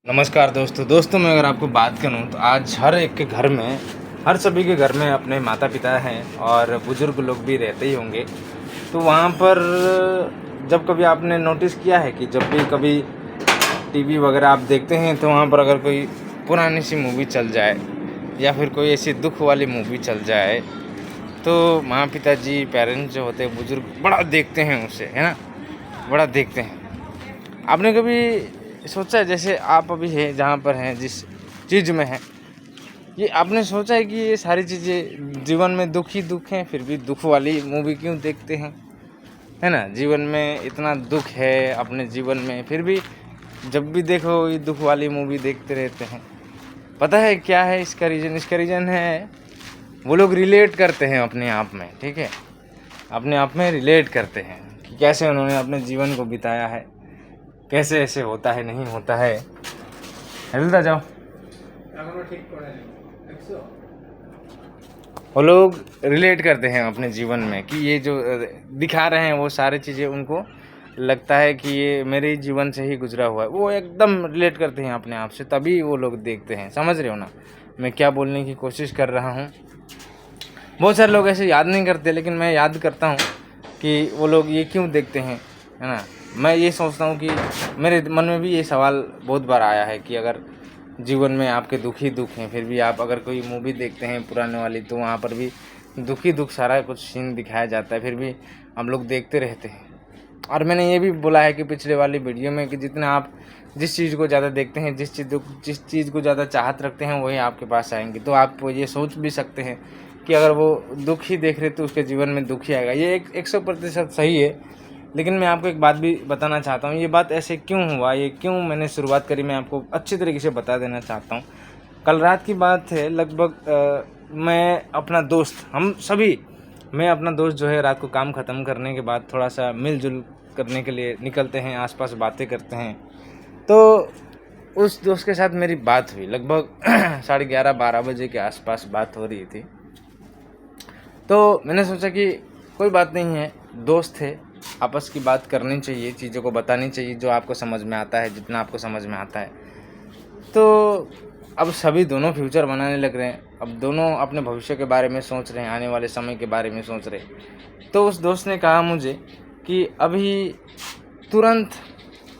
नमस्कार दोस्तों मैं अगर आपको बात करूं तो आज हर एक के घर में हर सभी के घर में अपने माता पिता हैं और बुज़ुर्ग लोग भी रहते ही होंगे। तो वहाँ पर जब कभी आपने नोटिस किया है कि जब भी कभी टीवी वगैरह आप देखते हैं तो वहाँ पर अगर कोई पुरानी सी मूवी चल जाए या फिर कोई ऐसी दुख वाली मूवी चल जाए तो माँ पिताजी पेरेंट्स जो होते हैं बुज़ुर्ग बड़ा देखते हैं उसे, है ना, बड़ा देखते हैं। आपने कभी सोचा है, जैसे आप अभी हैं जहाँ पर हैं जिस चीज़ में हैं, ये आपने सोचा है कि ये सारी चीज़ें जीवन में दुख ही दुख हैं, फिर भी दुख वाली मूवी क्यों देखते हैं, है ना? जीवन में इतना दुख है अपने जीवन में, फिर भी जब भी देखो ये दुख वाली मूवी देखते रहते हैं। पता है क्या है इसका रीज़न? इसका रीज़न है वो लोग रिलेट करते हैं अपने आप में, ठीक है? अपने आप में रिलेट करते हैं कि कैसे उन्होंने अपने जीवन को बिताया है, कैसे ऐसे होता है, नहीं होता है। हिलता जाओ। वो लोग रिलेट करते हैं अपने जीवन में कि ये जो दिखा रहे हैं वो सारी चीज़ें उनको लगता है कि ये मेरे जीवन से ही गुजरा हुआ है। वो एकदम रिलेट करते हैं अपने आप से, तभी वो लोग देखते हैं। समझ रहे हो ना मैं क्या बोलने की कोशिश कर रहा हूँ? बहुत सारे लोग ऐसे याद नहीं करते, लेकिन मैं याद करता हूँ कि वो लोग ये क्यों देखते हैं, है ना। मैं ये सोचता हूँ कि मेरे मन में भी ये सवाल बहुत बार आया है कि अगर जीवन में आपके दुख ही दुख हैं, फिर भी आप अगर कोई मूवी देखते हैं पुराने वाली तो वहाँ पर भी दुख ही दुख सारा कुछ सीन दिखाया जाता है, फिर भी हम लोग देखते रहते हैं। और मैंने ये भी बोला है कि पिछले वाली वीडियो में कि जितना आप जिस चीज़ को ज़्यादा देखते हैं, जिस चीज़ को ज़्यादा चाहत रखते हैं, वही आपके पास आएंगे। तो आप ये सोच भी सकते हैं कि अगर वो दुख ही देख रहे तो उसके जीवन में दुख ही आएगा। ये 100% सही है। लेकिन मैं आपको एक बात भी बताना चाहता हूँ, ये बात ऐसे क्यों हुआ, ये क्यों मैंने शुरुआत करी, मैं आपको अच्छी तरीके से बता देना चाहता हूँ। कल रात की बात है, लगभग मैं अपना दोस्त मैं अपना दोस्त जो है रात को काम ख़त्म करने के बाद थोड़ा सा मिलजुल करने के लिए निकलते हैं, आसपास बातें करते हैं। तो उस दोस्त के साथ मेरी बात हुई, लगभग 11:30-12 बजे के आसपास बात हो रही थी। तो मैंने सोचा कि कोई बात नहीं है, दोस्त है, आपस की बात करनी चाहिए, चीज़ों को बतानी चाहिए जो आपको समझ में आता है, जितना आपको समझ में आता है। तो अब सभी दोनों फ्यूचर बनाने लग रहे हैं, अब दोनों अपने भविष्य के बारे में सोच रहे हैं, आने वाले समय के बारे में सोच रहे हैं। तो उस दोस्त ने कहा मुझे कि अभी तुरंत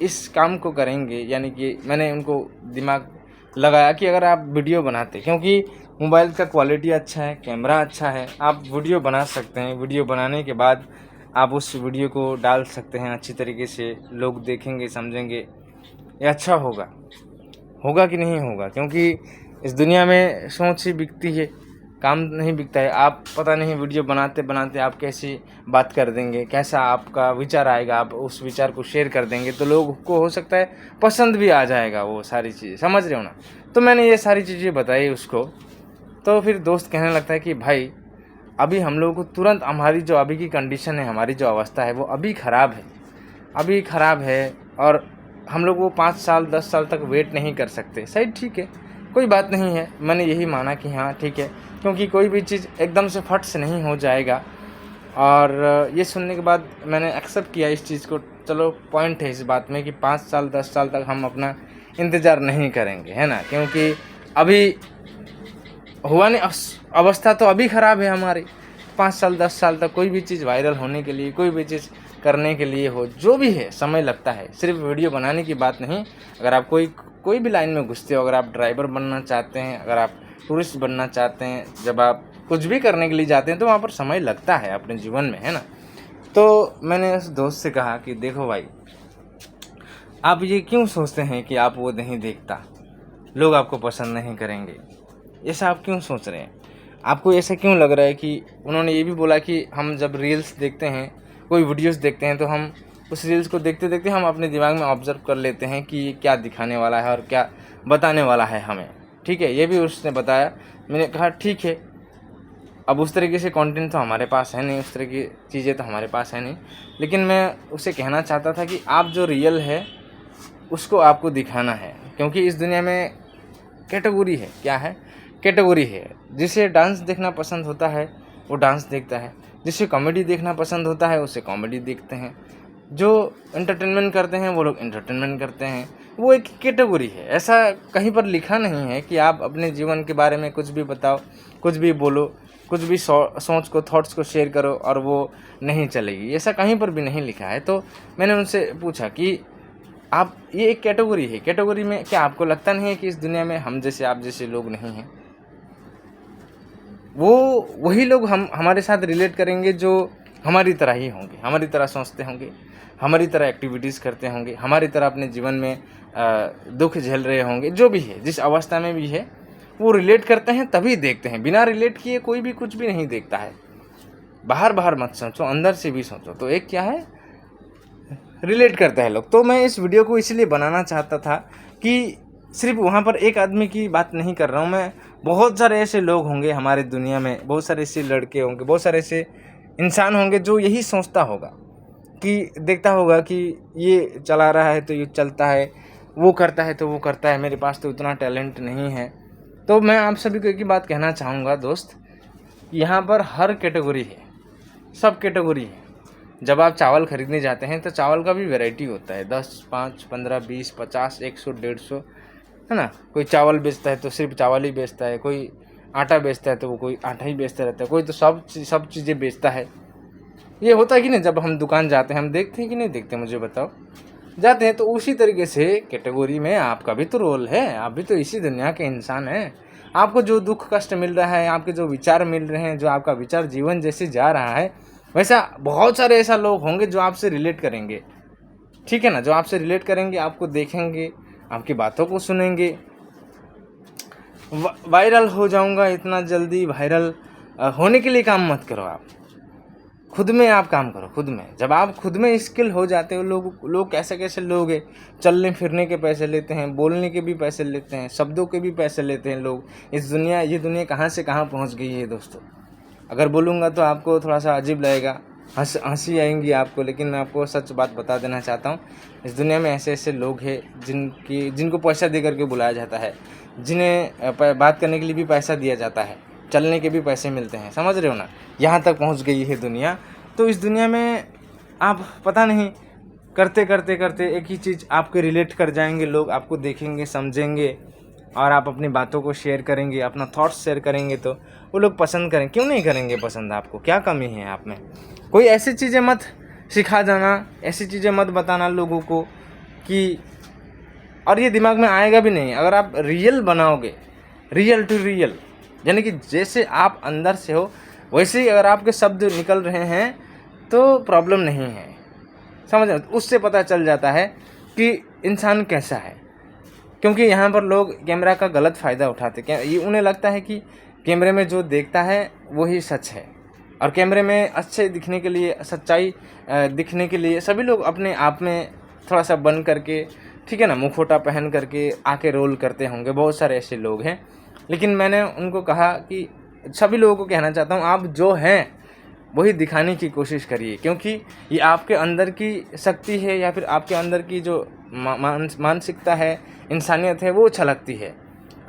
इस काम को करेंगे, यानी कि मैंने उनको दिमाग लगाया कि अगर आप वीडियो बनाते, क्योंकि मोबाइल का क्वालिटी अच्छा है, कैमरा अच्छा है, आप वीडियो बना सकते हैं। वीडियो बनाने के बाद आप उस वीडियो को डाल सकते हैं अच्छी तरीके से, लोग देखेंगे, समझेंगे, ये अच्छा होगा कि नहीं होगा, क्योंकि इस दुनिया में सोच ही बिकती है, काम नहीं बिकता है। आप पता नहीं वीडियो बनाते बनाते आप कैसी बात कर देंगे, कैसा आपका विचार आएगा, आप उस विचार को शेयर कर देंगे तो लोगों को हो सकता है पसंद भी आ जाएगा वो सारी चीज़ें, समझ रहे हो ना। तो मैंने ये सारी चीज़ें बताई उसको। तो फिर दोस्त कहने लगता है कि भाई अभी हम लोगों को तुरंत, हमारी जो अभी की कंडीशन है, हमारी जो अवस्था है वो अभी ख़राब है और हम लोग वो 5 साल 10 साल तक वेट नहीं कर सकते। सही, ठीक है, कोई बात नहीं है। मैंने यही माना कि हाँ ठीक है, क्योंकि कोई भी चीज़ एकदम से फट से नहीं हो जाएगा। और ये सुनने के बाद मैंने एक्सेप्ट किया इस चीज़ को। चलो, पॉइंट है इस बात में कि 5 साल 10 साल तक हम अपना इंतज़ार नहीं करेंगे, है ना, क्योंकि अभी हुआ नहीं, अवस्था तो अभी ख़राब है हमारी। 5 साल 10 साल तक कोई भी चीज़ वायरल होने के लिए, कोई भी चीज़ करने के लिए हो, जो भी है, समय लगता है। सिर्फ वीडियो बनाने की बात नहीं, अगर आप कोई भी लाइन में घुसते हो, अगर आप ड्राइवर बनना चाहते हैं, अगर आप टूरिस्ट बनना चाहते हैं, जब आप कुछ भी करने के लिए जाते हैं तो वहाँ पर समय लगता है अपने जीवन में, है ना। तो मैंने उस दोस्त से कहा कि देखो भाई, आप ये क्यों सोचते हैं कि आप वो नहीं देखता, लोग आपको पसंद नहीं करेंगे, ऐसा आप क्यों सोच रहे हैं? आपको ऐसा क्यों लग रहा है कि उन्होंने ये भी बोला कि हम जब रील्स देखते हैं, कोई वीडियोस देखते हैं, तो हम उस रील्स को देखते देखते हम अपने दिमाग में ऑब्जर्व कर लेते हैं कि ये क्या दिखाने वाला है और क्या बताने वाला है हमें, ठीक है। ये भी उसने बताया। मैंने कहा ठीक है, अब उस तरीके से कंटेंट तो हमारे पास है नहीं, उस तरह की चीज़ें तो हमारे पास है नहीं, लेकिन मैं उसे कहना चाहता था कि आप जो रियल है उसको आपको दिखाना है, क्योंकि इस दुनिया में कैटेगरी है, क्या है, कैटेगरी है। जिसे डांस देखना पसंद होता है वो डांस देखता है, जिसे कॉमेडी देखना पसंद होता है उसे कॉमेडी देखते हैं, जो एंटरटेनमेंट करते हैं वो लोग एंटरटेनमेंट करते हैं, वो एक कैटेगरी है। ऐसा कहीं पर लिखा नहीं है कि आप अपने जीवन के बारे में कुछ भी बताओ, कुछ भी बोलो, कुछ भी सोच को, थॉट्स को शेयर करो और वो नहीं चलेगी, ऐसा कहीं पर भी नहीं लिखा है। तो मैंने उनसे पूछा कि आप, ये एक कैटेगरी है, कैटेगरी में क्या आपको लगता नहीं है कि इस दुनिया में हम जैसे, आप जैसे लोग नहीं हैं? वही लोग हमारे साथ रिलेट करेंगे जो हमारी तरह ही होंगे, हमारी तरह सोचते होंगे, हमारी तरह एक्टिविटीज़ करते होंगे, हमारी तरह अपने जीवन में दुख झेल रहे होंगे, जो भी है, जिस अवस्था में भी है, वो रिलेट करते हैं तभी देखते हैं। बिना रिलेट किए कोई भी कुछ भी नहीं देखता है। बाहर मत सोचो, अंदर से भी सोचो। तो एक क्या है, रिलेट करता है लोग। तो मैं इस वीडियो को इसलिए बनाना चाहता था कि सिर्फ वहाँ पर एक आदमी की बात नहीं कर रहा हूँ मैं, बहुत सारे ऐसे लोग होंगे हमारे दुनिया में, बहुत सारे ऐसे लड़के होंगे, बहुत सारे ऐसे इंसान होंगे जो यही सोचता होगा, कि देखता होगा कि ये चला रहा है तो ये चलता है, वो करता है तो वो करता है, मेरे पास तो उतना टैलेंट नहीं है। तो मैं आप सभी को एक ही बात कहना चाहूँगा दोस्त, यहाँ पर हर कैटेगरी है, सब कैटेगरी है। जब आप चावल खरीदने जाते हैं तो चावल का भी वैरायटी होता है, 10, 5, 15, 20, 50, 100, 150, है ना। कोई चावल बेचता है तो सिर्फ चावल ही बेचता है, कोई आटा बेचता है तो वो कोई आटा ही बेचता रहता है, कोई तो सब चीज़ें बेचता है। ये होता है कि नहीं, जब हम दुकान जाते हैं हम देखते हैं कि नहीं देखते, मुझे बताओ, जाते हैं। तो उसी तरीके से कैटेगरी में आपका भी तो रोल है, आप भी तो इसी दुनिया के इंसान हैं। आपको जो दुख कष्ट मिल रहा है, आपके जो विचार मिल रहे हैं, जो आपका विचार जीवन जैसे जा रहा है, वैसा बहुत सारे ऐसा लोग होंगे जो आपसे रिलेट करेंगे, ठीक है ना, जो आपसे रिलेट करेंगे, आपको देखेंगे, आपकी बातों को सुनेंगे। वायरल हो जाऊंगा इतना जल्दी, वायरल होने के लिए काम मत करो, आप खुद में आप काम करो, खुद में। जब आप खुद में स्किल हो जाते हो, लोग कैसे कैसे लोग हैं, चलने फिरने के पैसे लेते हैं, बोलने के भी पैसे लेते हैं, शब्दों के भी पैसे लेते हैं लोग। ये दुनिया कहाँ से कहाँ पहुँच गई है दोस्तों। अगर बोलूँगा तो आपको थोड़ा सा अजीब लगेगा, हंसी आएंगी आपको, लेकिन मैं आपको सच बात बता देना चाहता हूँ। इस दुनिया में ऐसे ऐसे लोग हैं जिनको पैसा दे करके बुलाया जाता है, जिन्हें बात करने के लिए भी पैसा दिया जाता है, चलने के भी पैसे मिलते हैं, समझ रहे हो ना। यहाँ तक पहुँच गई है दुनिया। तो इस दुनिया में आप पता नहीं करते करते करते एक ही चीज़ आपके रिलेट कर जाएंगे लोग, आपको देखेंगे, समझेंगे, और आप अपनी बातों को शेयर करेंगे, अपना थॉट्स शेयर करेंगे तो वो लोग पसंद करें। क्यों नहीं करेंगे पसंद? आपको क्या कमी है आप में? कोई ऐसी चीज़ें मत सिखा जाना, ऐसी चीज़ें मत बताना लोगों को कि, और ये दिमाग में आएगा भी नहीं। अगर आप रियल बनाओगे, रियल टू रियल, यानी कि जैसे आप अंदर से हो वैसे ही अगर आपके शब्द निकल रहे हैं तो प्रॉब्लम नहीं है, समझ रहे हो। उससे पता चल जाता है कि इंसान कैसा है। क्योंकि यहाँ पर लोग कैमरा का गलत फ़ायदा उठाते हैं। ये उन्हें लगता है कि कैमरे में जो देखता है वही सच है, और कैमरे में अच्छे दिखने के लिए, सच्चाई दिखने के लिए सभी लोग अपने आप में थोड़ा सा बन करके, ठीक है ना, मुखौटा पहन करके आके रोल करते होंगे। बहुत सारे ऐसे लोग हैं। लेकिन मैंने उनको कहा कि सभी लोगों को कहना चाहता हूँ, आप जो हैं वही दिखाने की कोशिश करिए, क्योंकि ये आपके अंदर की शक्ति है, या फिर आपके अंदर की जो मानसिकता है, इंसानियत है, वो छलकती है।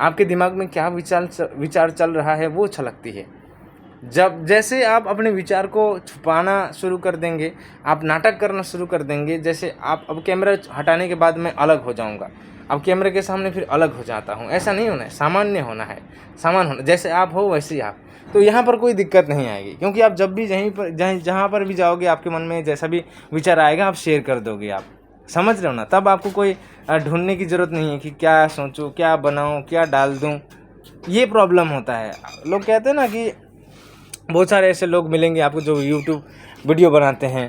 आपके दिमाग में क्या विचार चल रहा है वो छलकती है। जब जैसे आप अपने विचार को छुपाना शुरू कर देंगे, आप नाटक करना शुरू कर देंगे, जैसे आप अब कैमरा हटाने के बाद मैं अलग हो जाऊंगा, अब कैमरे के सामने फिर अलग हो जाता हूं, ऐसा नहीं होना है, सामान्य होना है, समान होना, जैसे आप हो वैसे ही आप। तो यहाँ पर कोई दिक्कत नहीं आएगी, क्योंकि आप जब भी जहाँ पर भी जाओगे, आपके मन में जैसा भी विचार आएगा आप शेयर कर दोगे, आप समझ रहे हो ना। तब आपको कोई ढूंढने की ज़रूरत नहीं है कि क्या सोचूं, क्या बनाऊं, क्या डाल दूं। ये प्रॉब्लम होता है। लोग कहते हैं ना कि बहुत सारे ऐसे लोग मिलेंगे आपको जो यूट्यूब वीडियो बनाते हैं,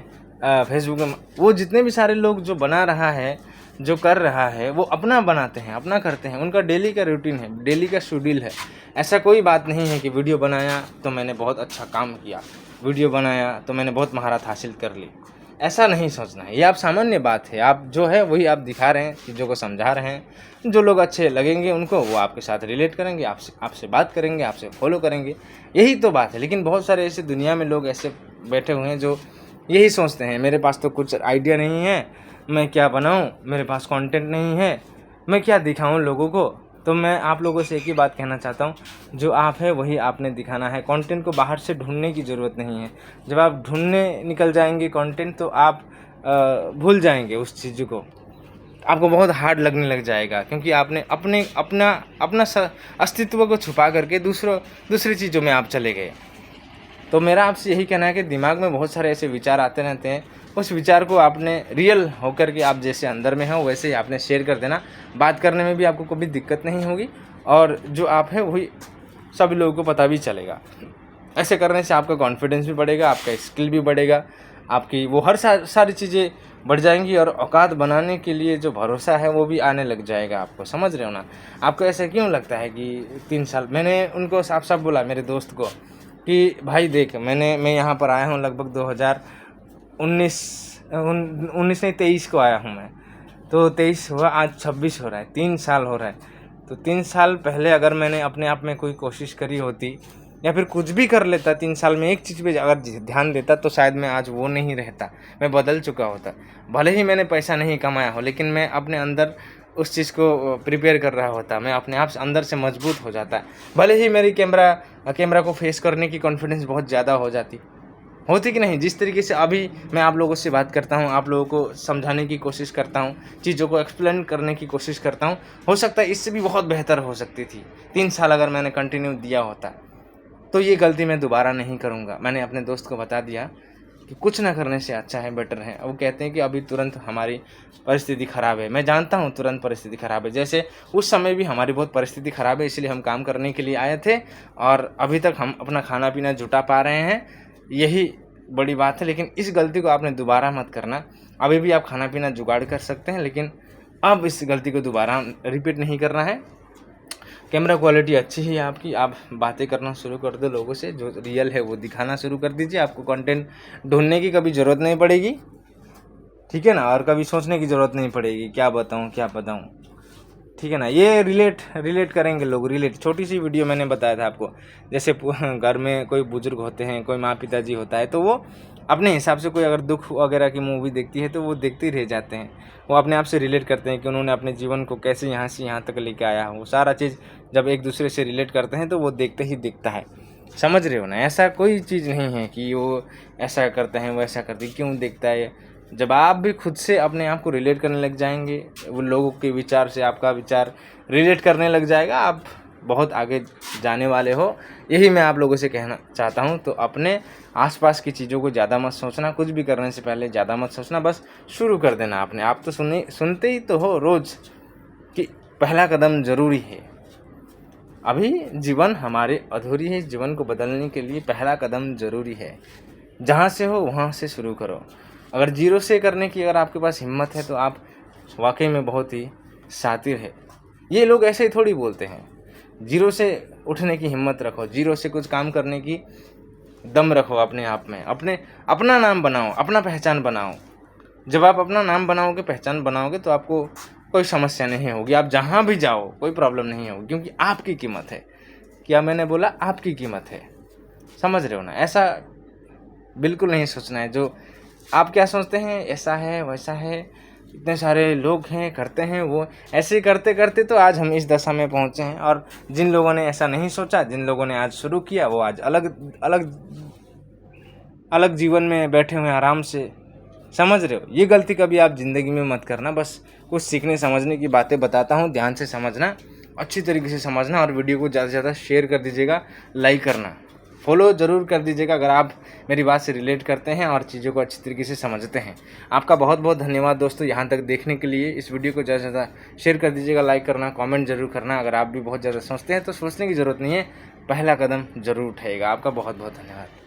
फेसबुक में, वो जितने भी सारे लोग जो बना रहा है, जो कर रहा है, वो अपना बनाते हैं, अपना करते हैं, उनका डेली का रूटीन है, डेली का शेड्यूल है। ऐसा कोई बात नहीं है कि वीडियो बनाया तो मैंने बहुत अच्छा काम किया, वीडियो बनाया तो मैंने बहुत महारत हासिल कर ली, ऐसा नहीं सोचना है। ये आप सामान्य बात है, आप जो है वही आप दिखा रहे हैं, चीज़ों को समझा रहे हैं। जो लोग अच्छे लगेंगे उनको, वो आपके साथ रिलेट करेंगे, आपसे बात करेंगे, आपसे फॉलो करेंगे, यही तो बात है। लेकिन बहुत सारे ऐसे दुनिया में लोग ऐसे बैठे हुए हैं जो यही सोचते हैं, मेरे पास तो कुछ आइडिया नहीं है, मैं क्या बनाऊं, मेरे पास कंटेंट नहीं है, मैं क्या दिखाऊं लोगों को। तो मैं आप लोगों से एक ही बात कहना चाहता हूं, जो आप है वही आपने दिखाना है। कंटेंट को बाहर से ढूंढने की ज़रूरत नहीं है। जब आप ढूंढने निकल जाएंगे कंटेंट, तो आप भूल जाएंगे उस चीज़ को। आपको बहुत हार्ड लगने लग जाएगा, क्योंकि आपने अपना अस्तित्व को छुपा करके दूसरी चीज़ों में आप चले गए। तो मेरा आपसे यही कहना है कि दिमाग में बहुत सारे ऐसे विचार आते रहते हैं, उस विचार को आपने रियल होकर के आप जैसे अंदर में हो वैसे ही आपने शेयर कर देना। बात करने में भी आपको कोई दिक्कत नहीं होगी, और जो आप है वही सभी लोगों को पता भी चलेगा। ऐसे करने से आपका कॉन्फिडेंस भी बढ़ेगा, आपका स्किल भी बढ़ेगा, आपकी वो हर सारी चीज़ें बढ़ जाएंगी, और औकात बनाने के लिए जो भरोसा है वो भी आने लग जाएगा आपको। समझ रहे हो ना? आपको ऐसा क्यों लगता है कि 3 साल, मैंने उनको साफ साफ बोला मेरे दोस्त को कि भाई देख, मैं यहाँ पर आया हूँ लगभग 2019 नहीं 23 को आया हूँ मैं, तो 23 हुआ, आज 26 हो रहा है, 3 साल हो रहा है। तो 3 साल पहले अगर मैंने अपने आप में कोई कोशिश करी होती, या फिर कुछ भी कर लेता 3 साल में, एक चीज़ पे अगर ध्यान देता, तो शायद मैं आज वो नहीं रहता, मैं बदल चुका होता। भले ही मैंने पैसा नहीं कमाया हो, लेकिन मैं अपने अंदर उस चीज़ को प्रिपेयर कर रहा होता, मैं अपने आप से अंदर से मजबूत हो जाता। भले ही मेरी कैमरा को फेस करने की कॉन्फिडेंस बहुत ज़्यादा होती कि नहीं। जिस तरीके से अभी मैं आप लोगों से बात करता हूँ, आप लोगों को समझाने की कोशिश करता हूँ, चीज़ों को एक्सप्लेन करने की कोशिश करता हूँ, हो सकता है इससे भी बहुत बेहतर हो सकती थी। 3 साल अगर मैंने कंटिन्यू दिया होता, तो ये गलती मैं दोबारा नहीं करूँगा। मैंने अपने दोस्त को बता दिया कि कुछ ना करने से अच्छा है, बेटर है। वो कहते हैं कि अभी तुरंत हमारी परिस्थिति ख़राब है। मैं जानता हूँ तुरंत परिस्थिति ख़राब है, जैसे उस समय भी हमारी बहुत परिस्थिति ख़राब है, इसलिए हम काम करने के लिए आए थे, और अभी तक हम अपना खाना पीना जुटा पा रहे हैं, यही बड़ी बात है। लेकिन इस गलती को आपने दोबारा मत करना। अभी भी आप खाना पीना जुगाड़ कर सकते हैं, लेकिन अब इस गलती को दोबारा रिपीट नहीं करना है। कैमरा क्वालिटी अच्छी है आपकी, आप बातें करना शुरू कर दो लोगों से, जो रियल है वो दिखाना शुरू कर दीजिए। आपको कंटेंट ढूंढने की कभी ज़रूरत नहीं पड़ेगी, ठीक है ना, और कभी सोचने की ज़रूरत नहीं पड़ेगी क्या बताऊँ, ठीक है ना। ये रिलेट करेंगे लोग, छोटी सी वीडियो मैंने बताया था आपको, जैसे घर में कोई बुजुर्ग होते हैं, कोई माँ पिताजी होता है, तो वो अपने हिसाब से कोई अगर दुख वगैरह की मूवी देखती है तो वो देखते ही रह जाते हैं। वो अपने आप से रिलेट करते हैं कि उन्होंने अपने जीवन को कैसे यहाँ से यहाँ तक लेके आया हो। सारा चीज़ जब एक दूसरे से रिलेट करते हैं तो वो देखते ही दिखता है। समझ रहे हो ना? ऐसा कोई चीज़ नहीं है कि वो ऐसा करते हैं वो ऐसा करते हैं, क्यों दिखता है। जब आप भी खुद से अपने आप को रिलेट करने लग जाएंगे, वो लोगों के विचार से आपका विचार रिलेट करने लग जाएगा, आप बहुत आगे जाने वाले हो। यही मैं आप लोगों से कहना चाहता हूँ। तो अपने आसपास की चीज़ों को ज़्यादा मत सोचना, कुछ भी करने से पहले ज़्यादा मत सोचना, बस शुरू कर देना आपने। आप तो सुनते ही तो हो रोज़ कि पहला कदम ज़रूरी है। अभी जीवन हमारे अधूरी है, जीवन को बदलने के लिए पहला कदम ज़रूरी है। जहाँ से हो वहाँ से शुरू करो। अगर जीरो से करने की अगर आपके पास हिम्मत है तो आप वाकई में बहुत ही शातिर है। ये लोग ऐसे ही थोड़ी बोलते हैं। जीरो से उठने की हिम्मत रखो, जीरो से कुछ काम करने की दम रखो अपने आप में। अपना नाम बनाओ, अपना पहचान बनाओ। जब आप अपना नाम बनाओगे, पहचान बनाओगे, तो आपको कोई समस्या नहीं होगी। आप जहाँ भी जाओ कोई प्रॉब्लम नहीं होगी, क्योंकि आपकी कीमत है। क्या मैंने बोला? आपकी कीमत है। समझ रहे हो ना? ऐसा बिल्कुल नहीं सोचना है जो आप क्या सोचते हैं, ऐसा है वैसा है, इतने सारे लोग हैं करते हैं, वो ऐसे करते करते तो आज हम इस दशा में पहुँचे हैं। और जिन लोगों ने ऐसा नहीं सोचा, जिन लोगों ने आज शुरू किया, वो आज अलग जीवन में बैठे हुए आराम से। समझ रहे हो? ये गलती कभी आप ज़िंदगी में मत करना। बस कुछ सीखने समझने की बातें बताता हूँ, ध्यान से समझना, अच्छी तरीके से समझना, और वीडियो को ज़्यादा से ज़्यादा शेयर कर दीजिएगा, लाइक करना, फॉलो ज़रूर कर दीजिएगा अगर आप मेरी बात से रिलेट करते हैं और चीज़ों को अच्छी तरीके से समझते हैं। आपका बहुत बहुत धन्यवाद दोस्तों, यहाँ तक देखने के लिए। इस वीडियो को ज़्यादा से ज़्यादा शेयर कर दीजिएगा, लाइक करना, कमेंट ज़रूर करना। अगर आप भी बहुत ज़्यादा सोचते हैं तो सोचने की ज़रूरत नहीं है, पहला कदम ज़रूर उठाइएगा। आपका बहुत बहुत धन्यवाद।